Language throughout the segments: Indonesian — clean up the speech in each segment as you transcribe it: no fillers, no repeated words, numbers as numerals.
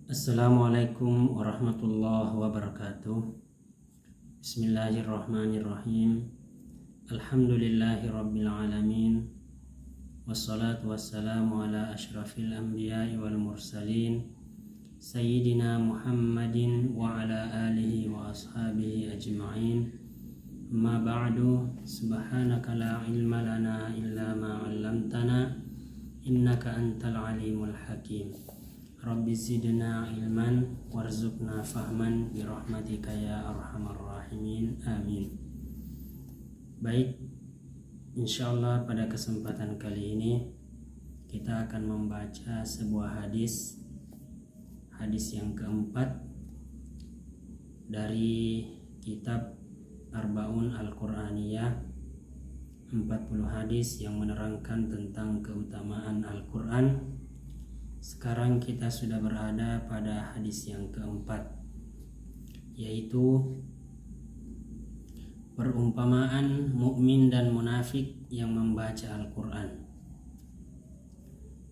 Assalamualaikum warahmatullahi wabarakatuh. Bismillahirrahmanirrahim. Alhamdulillahi rabbil alamin. Wassalatu wassalamu ala asyrafil anbiya'i wal mursalin Sayyidina Muhammadin wa ala alihi wa ashabihi ajma'in. Amma ba'du. Subhanaka la ilma lana illa ma 'allamtana innaka antal alimul hakim. Rabbi zidna ilman warzuqna fahman birahmatika ya arhamar rahimin. Amin. Baik, insyaallah pada kesempatan kali ini kita akan membaca sebuah hadis yang keempat dari kitab Arbaun Al-Qur'aniyah, 40 hadis yang menerangkan tentang keutamaan Al-Qur'an. Sekarang kita sudah berada pada hadis yang keempat, yaitu perumpamaan mukmin dan munafik yang membaca Al-Quran.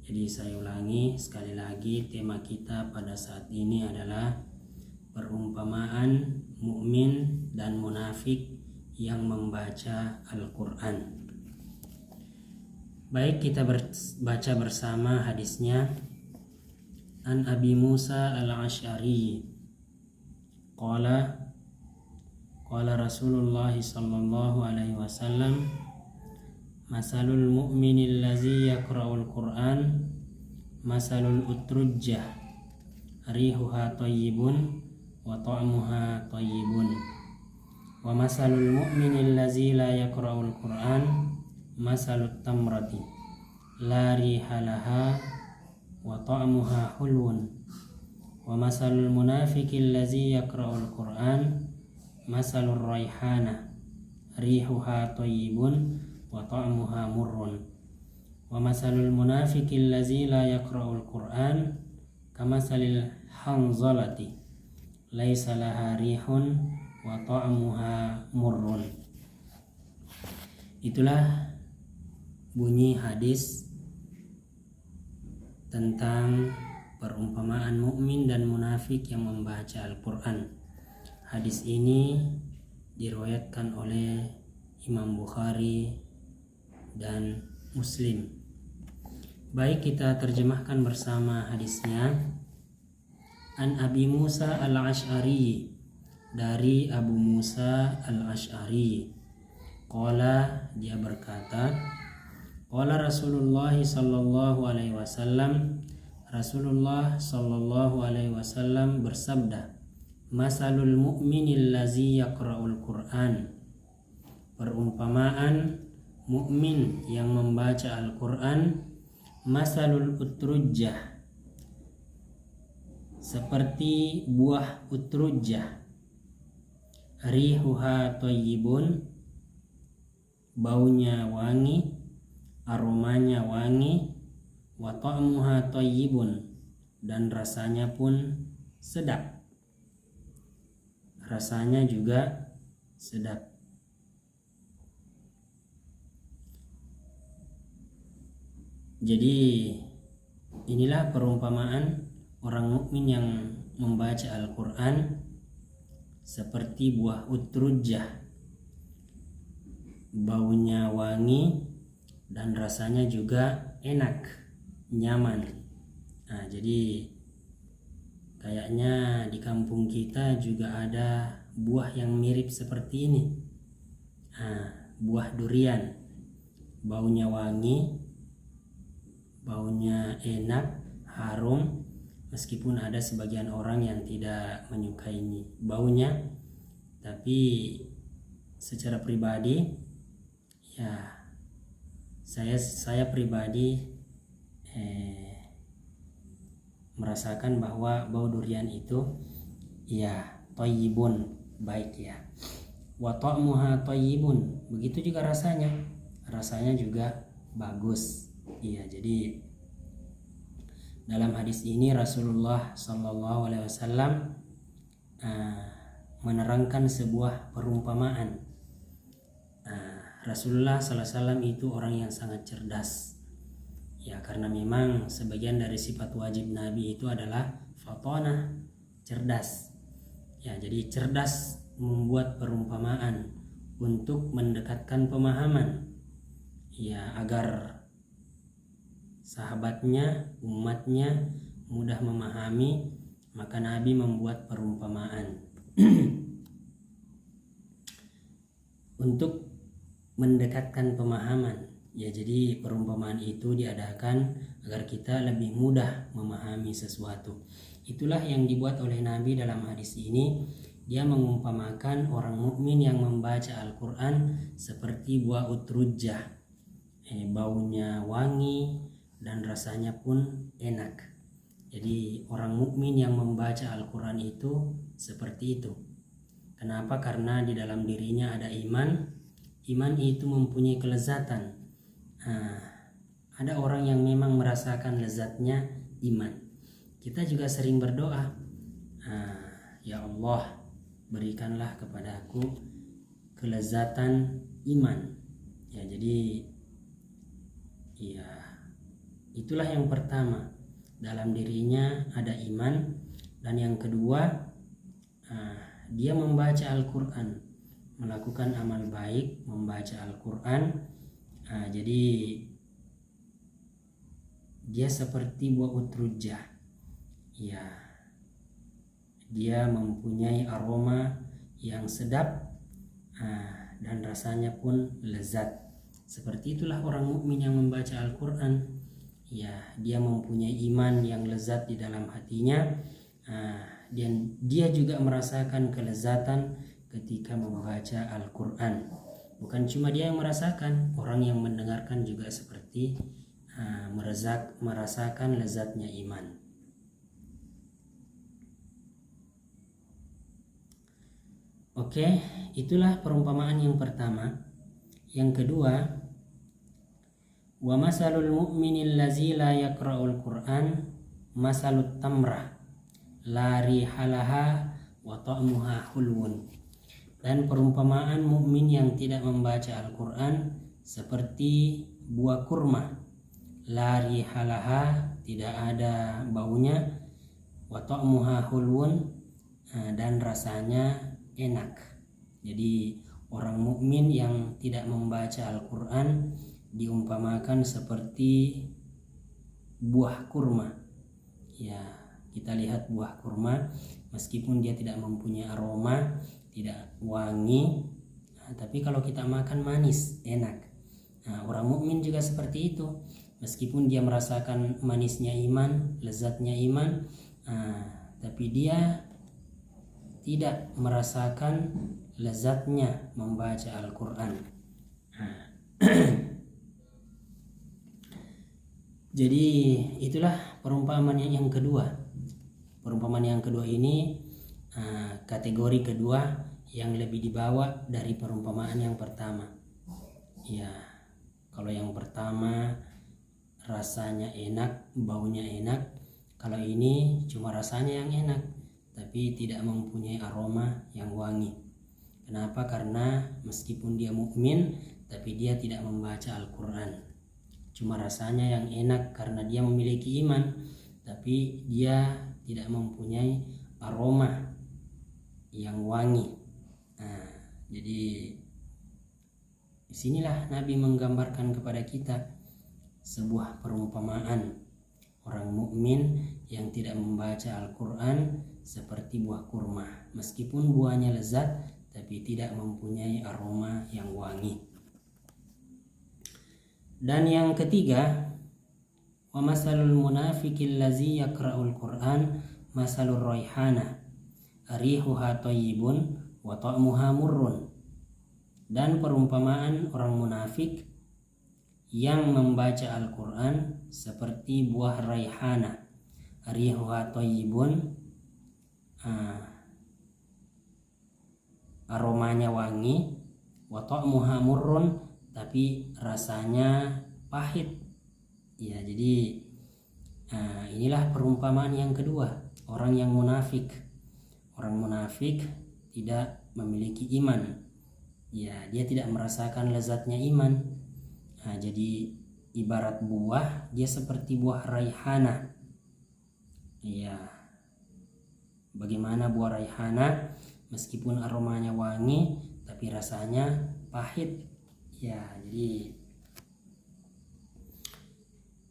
Jadi saya ulangi sekali lagi, tema kita pada saat ini adalah perumpamaan mukmin dan munafik yang membaca Al-Quran. Baik, kita baca bersama hadisnya. An Abi Musa al-Ash'ari qala Rasulullah sallallahu alaihi wasallam masalul mu'minil ladzi yaqra'ul Qur'an masalul utrujjah rihuha thayyibun wa ta'muha thayyibun wa masalul mu'minil ladzi la yaqra'ul Qur'an masalut tamrati la rihalaha wa ta'muha hulwun wa masalul munafiqil ladzi yaqra'ul Qur'an masalur raihana rihuha thayyibun wa ta'muha murrun wa masalul munafiqil ladzi la yaqra'ul Qur'an kamasalil hanzalati laisa laha rihun wa ta'muha murrun. Itulah bunyi hadis tentang perumpamaan mukmin dan munafik yang membaca Al-Quran. Hadis ini diriwayatkan oleh Imam Bukhari dan Muslim. Baik, kita terjemahkan bersama hadisnya. An Abi Musa al-Ash'ari, dari Abu Musa al-Ash'ari. Qala, dia berkata, qala Rasulullah sallallahu alaihi wasallam, Rasulullah sallallahu alaihi wasallam bersabda, masalul mu'minil ladzi yaqra'ul Qur'an, perumpamaan mukmin yang membaca Al-Qur'an, masalul utrujjah, seperti buah utrujjah, rihuha thayyibun, baunya wangi, aromanya wangi, wa ta'muha thayyibun, dan rasanya pun sedap. Rasanya juga sedap. Jadi inilah perumpamaan orang mukmin yang membaca Al-Qur'an, seperti buah utrujjah, baunya wangi dan rasanya juga enak, nyaman. Nah, jadi kayaknya di kampung kita juga ada buah yang mirip seperti ini. Nah, buah durian, baunya wangi, baunya enak, harum, meskipun ada sebagian orang yang tidak menyukai baunya, tapi secara pribadi ya saya pribadi merasakan bahwa bau durian itu ya thayyibun, baik ya. Wa ta'muha thayyibun, begitu juga rasanya juga bagus. Iya, jadi dalam hadis ini Rasulullah sallallahu alaihi wasallam menerangkan sebuah perumpamaan. Rasulullah sallallahu alaihi wasallam itu orang yang sangat cerdas. Ya, karena memang sebagian dari sifat wajib Nabi itu adalah fatonah, cerdas. Ya, jadi cerdas membuat perumpamaan untuk mendekatkan pemahaman, ya, agar sahabatnya, umatnya mudah memahami, maka Nabi membuat perumpamaan untuk mendekatkan pemahaman. Ya, jadi perumpamaan itu diadakan agar kita lebih mudah memahami sesuatu. Itulah yang dibuat oleh Nabi dalam hadis ini. Dia mengumpamakan orang mukmin yang membaca Al-Quran seperti buah utrujah. Baunya wangi dan rasanya pun enak. Jadi orang mukmin yang membaca Al-Quran itu seperti itu. Kenapa? Karena di dalam dirinya ada iman. Iman itu mempunyai kelezatan. Ada orang yang memang merasakan lezatnya iman. Kita juga sering berdoa, ya Allah, berikanlah kepadaku kelezatan iman. Ya, jadi ya, itulah yang pertama, dalam dirinya ada iman. Dan yang kedua, dia membaca Al-Quran, melakukan amal baik, membaca Al-Quran. Jadi dia seperti buah utrujah. Ya, dia mempunyai aroma yang sedap dan rasanya pun lezat. Seperti itulah orang mukmin yang membaca Al-Quran. Ya, dia mempunyai iman yang lezat di dalam hatinya, dan dia juga merasakan kelezatan ketika membaca Al-Quran. Bukan cuma dia yang merasakan, orang yang mendengarkan juga seperti merasakan lezatnya iman. Oke, itulah perumpamaan yang pertama. Yang kedua, wa masalul mu'minil lazi la yaqra'ul Qur'an masalut tamrah la rihalaha wa ta'muha hulwun. Dan perumpamaan mukmin yang tidak membaca Al-Qur'an seperti buah kurma, la rihalaha, tidak ada baunya, wa ta'muha hulwun, dan rasanya enak. Jadi orang mukmin yang tidak membaca Al-Quran diumpamakan seperti buah kurma. Ya, kita lihat buah kurma, meskipun dia tidak mempunyai aroma, tidak wangi, tapi kalau kita makan manis, enak. Orang mukmin juga seperti itu, meskipun dia merasakan manisnya iman, lezatnya iman, tapi dia tidak merasakan lezatnya membaca Al-Quran. Jadi itulah perumpamaan yang kedua. Perumpamaan yang kedua ini kategori kedua yang lebih dibawa dari perumpamaan yang pertama. Ya, kalau yang pertama rasanya enak, baunya enak. Kalau ini cuma rasanya yang enak, tapi tidak mempunyai aroma yang wangi. Kenapa? Karena meskipun dia mukmin, tapi dia tidak membaca Al-Quran. Cuma rasanya yang enak karena dia memiliki iman, tapi dia tidak mempunyai aroma yang wangi. Jadi disinilah Nabi menggambarkan kepada kita sebuah perumpamaan orang mukmin yang tidak membaca Al-Quran seperti buah kurma, meskipun buahnya lezat tapi tidak mempunyai aroma yang wangi. Dan yang ketiga, wa masalul munafiqil lazi yaqra'ul Qur'an masalur raihana rihuha thayyibun wa ta'muha murrun. Dan perumpamaan orang munafik yang membaca Al-Quran seperti buah raihana, rihuha thayyibun, aromanya wangi, wa ta'muha murrun, tapi rasanya pahit. Ya, jadi inilah perumpamaan yang kedua, orang yang munafik. Orang munafik tidak memiliki iman. Ya, dia tidak merasakan lezatnya iman. Jadi ibarat buah, dia seperti buah raihana. Ya, Bagaimana buah raihana, meskipun aromanya wangi tapi rasanya pahit. Ya, jadi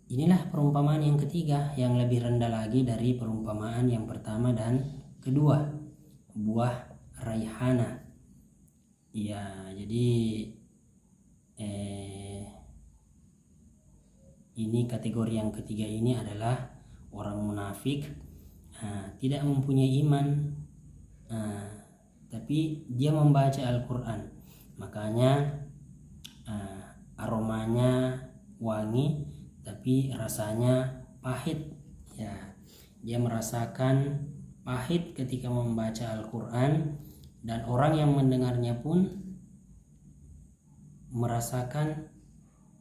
inilah perumpamaan yang ketiga yang lebih rendah lagi dari perumpamaan yang pertama dan kedua, buah raihana. Ya, jadi ini kategori yang ketiga ini adalah orang munafik, tidak mempunyai iman, tapi dia membaca Al-Quran, makanya aromanya wangi tapi rasanya pahit. Ya, dia merasakan pahit ketika membaca Al-Quran, dan orang yang mendengarnya pun merasakan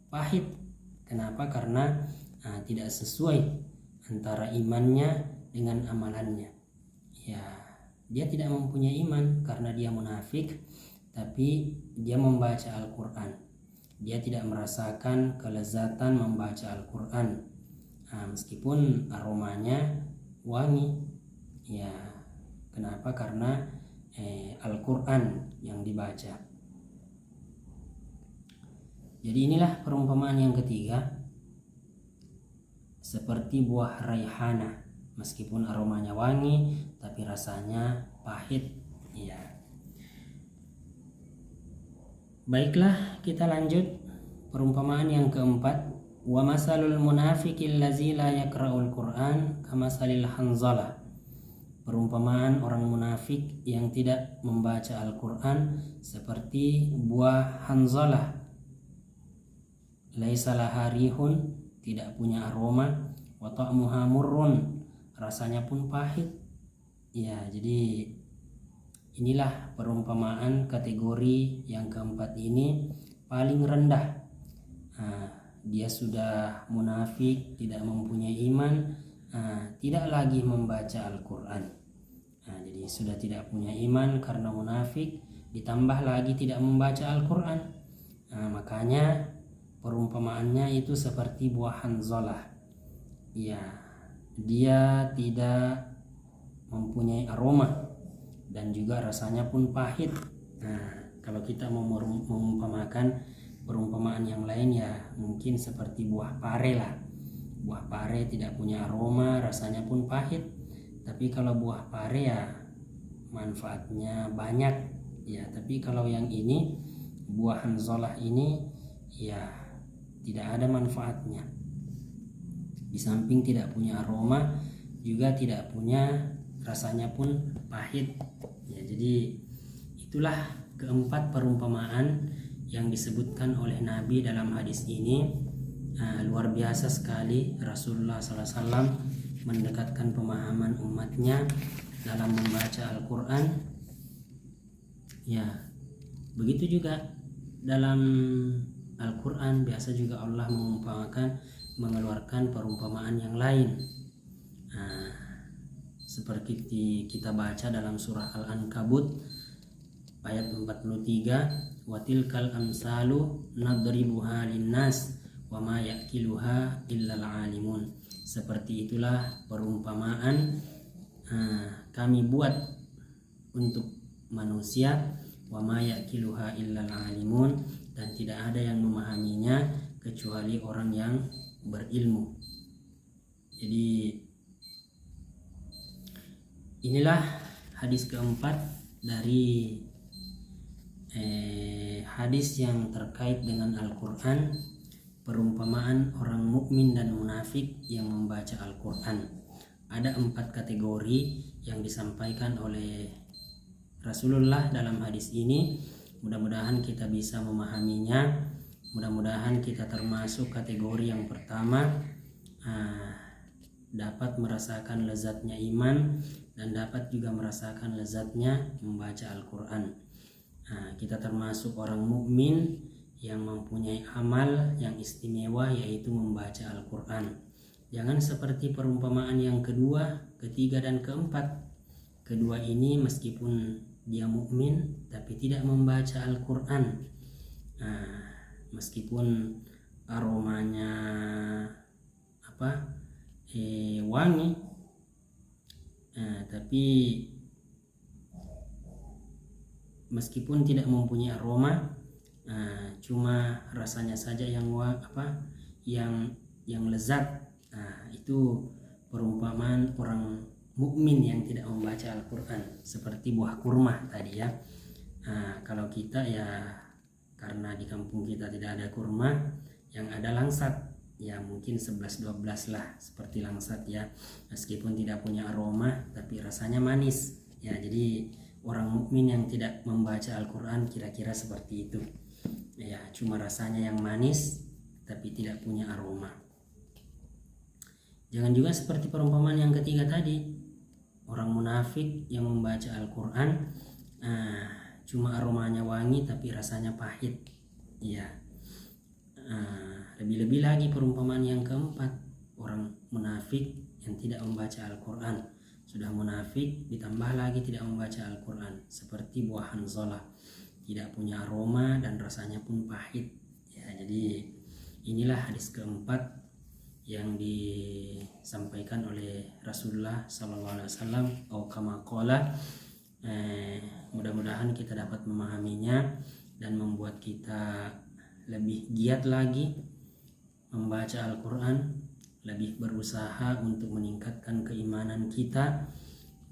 pahit. Kenapa? Karena tidak sesuai antara imannya dengan amalannya. Ya, dia tidak mempunyai iman karena dia munafik, tapi dia membaca Al-Quran. Dia tidak merasakan kelezatan membaca Al-Quran, meskipun aromanya wangi. Ya, kenapa? Karena Al-Quran yang dibaca. Jadi inilah perumpamaan yang ketiga, seperti buah raihana, meskipun aromanya wangi tapi rasanya pahit. Ya. Baiklah, kita lanjut perumpamaan yang keempat. Wa masalul munafiqil lazi la yaqra'ul Qur'an kamasalil hanzalah. Perumpamaan orang munafik yang tidak membaca Al-Qur'an seperti buah hanzalah. Laisa laha rihun, tidak punya aroma, wa ta'muha murrun, rasanya pun pahit. Ya, jadi inilah perumpamaan kategori yang keempat ini paling rendah. Dia sudah munafik, tidak mempunyai iman, tidak lagi membaca Al-Quran. Jadi sudah tidak punya iman karena munafik, ditambah lagi tidak membaca Al-Quran. Makanya perumpamaannya itu seperti buah hanzalah. Ya, dia tidak mempunyai aroma dan juga rasanya pun pahit. Kalau kita mau mengumpamakan perumpamaan yang lain, ya mungkin seperti buah pare lah. Buah pare tidak punya aroma, rasanya pun pahit. Tapi kalau buah pare ya manfaatnya banyak. Ya, tapi kalau yang ini buah hanzalah ini ya tidak ada manfaatnya. Di samping tidak punya aroma, juga tidak punya, rasanya pun pahit. Ya, jadi itulah keempat perumpamaan yang disebutkan oleh Nabi dalam hadis ini. Luar biasa sekali Rasulullah SAW mendekatkan pemahaman umatnya dalam membaca Al-Quran. Ya, begitu juga dalam Al-Quran biasa juga Allah mengeluarkan perumpamaan yang lain. Seperti kita baca dalam surah Al-Ankabut ayat 43, wa tilkal amsalu nadribuha linnas wa ma yaqiluha illal alimun. Seperti itulah perumpamaan kami buat untuk manusia, wa ma yaqiluha illal alimun, dan tidak ada yang memahaminya kecuali orang yang berilmu. Jadi inilah hadis keempat dari hadis yang terkait dengan Al-Quran, perumpamaan orang mukmin dan munafik yang membaca Al-Quran. Ada 4 kategori yang disampaikan oleh Rasulullah dalam hadis ini. Mudah-mudahan kita bisa memahaminya. Mudah-mudahan kita termasuk kategori yang pertama, dapat merasakan lezatnya iman dan dapat juga merasakan lezatnya membaca Al-Quran. Kita termasuk orang mukmin yang mempunyai amal yang istimewa, yaitu membaca Al-Quran. Jangan seperti perumpamaan yang kedua, ketiga, dan keempat. Kedua ini meskipun dia mukmin tapi tidak membaca Al-Quran, meskipun aromanya wangi, tapi tapi meskipun tidak mempunyai aroma, cuma rasanya saja yang lezat. Itu perumpamaan orang mukmin yang tidak membaca Al-Quran, seperti buah kurma tadi ya. Kalau kita ya, karena di kampung kita tidak ada kurma, yang ada langsat, ya mungkin 11-12 lah, seperti langsat ya, meskipun tidak punya aroma tapi rasanya manis ya. Jadi orang mukmin yang tidak membaca Al-Quran kira-kira seperti itu ya, cuma rasanya yang manis tapi tidak punya aroma. Jangan juga seperti perumpamaan yang ketiga tadi, orang munafik yang membaca Al-Quran cuma aromanya wangi tapi rasanya pahit ya. Lebih-lebih lagi perumpamaan yang keempat, orang munafik yang tidak membaca Al-Quran. Sudah munafik ditambah lagi tidak membaca Al-Quran, seperti buah hanzalah, tidak punya aroma dan rasanya pun pahit ya. Jadi inilah hadis keempat yang disampaikan oleh Rasulullah SAW, atau kama qala. Mudah-mudahan kita dapat memahaminya dan membuat kita lebih giat lagi membaca Al-Quran, lebih berusaha untuk meningkatkan keimanan kita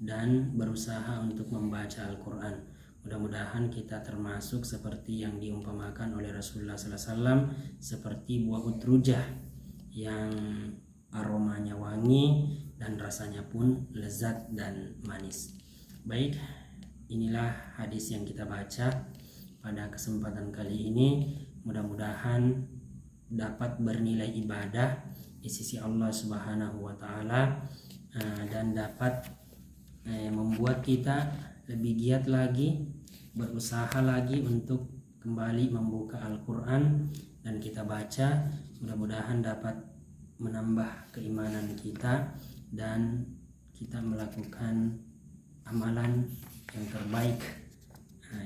dan berusaha untuk membaca Al-Quran. Mudah-mudahan kita termasuk seperti yang diumpamakan oleh Rasulullah SAW, seperti buah utrujah yang aromanya wangi dan rasanya pun lezat dan manis. Baik, inilah hadis yang kita baca pada kesempatan kali ini. Mudah-mudahan dapat bernilai ibadah di sisi Allah Subhanahu wa Ta'ala, dan dapat membuat kita lebih giat lagi, berusaha lagi untuk kembali membuka Al-Quran dan kita baca. Mudah-mudahan dapat menambah keimanan kita dan kita melakukan amalan yang terbaik,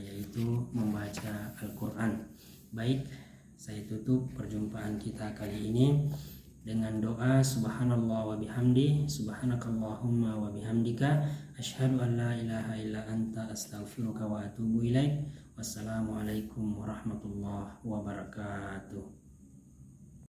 yaitu membaca Al-Quran. Baik, saya tutup perjumpaan kita kali ini dengan doa subhanallah wa bihamdi, subhanakallahumma wa bihamdika, asyhadu an la ilaha illa anta, astaghfiruka wa atubu ilaik. Wassalamualaikum warahmatullahi wabarakatuh.